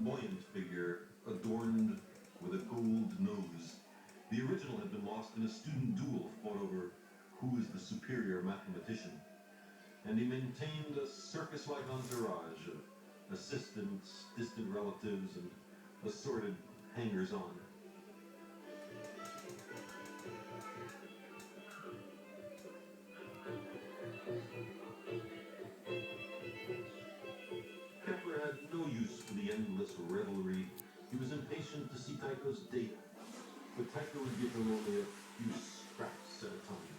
flamboyant figure adorned with a gold nose. The original had been lost in a student duel fought over who is the superior mathematician, and he maintained a circus-like entourage of assistants, distant relatives, and assorted hangers-on. Kepler had no use for the endless revelry. He was impatient to see Tycho's data, but Tycho would give him only a few scraps at a time.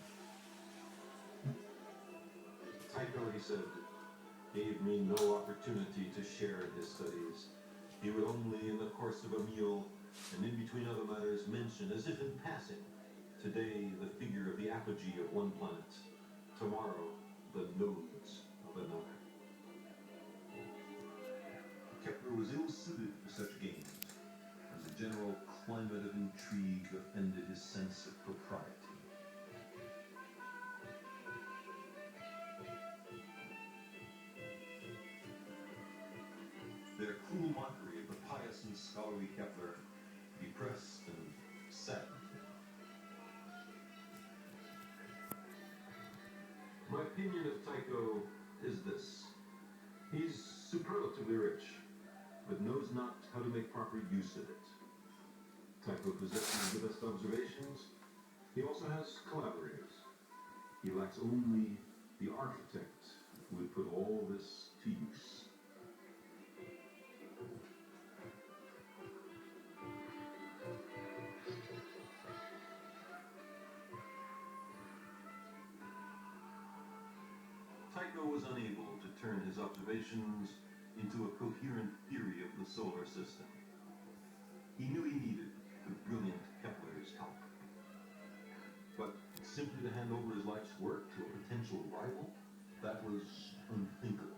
Tycho, he said, gave me no opportunity to share in his studies. He would only, in the course of a meal, and in between other matters, mention, as if in passing, today the figure of the apogee of one planet, tomorrow the nodes of another. Kepler was ill-suited for such games, and the general climate of intrigue offended his sense of propriety. Their cruel mockery of the pious and scholarly Kepler depressed and saddened him. My opinion of Tycho is this. He's superlatively rich, but knows not how to make proper use of it. Tycho possesses the best observations. He also has collaborators. He lacks only the architect who would put all this to use. Tycho was unable to turn his observations into a coherent theory of the solar system. He knew he needed the brilliant Kepler's help. But simply to hand over his life's work to a potential rival, that was unthinkable.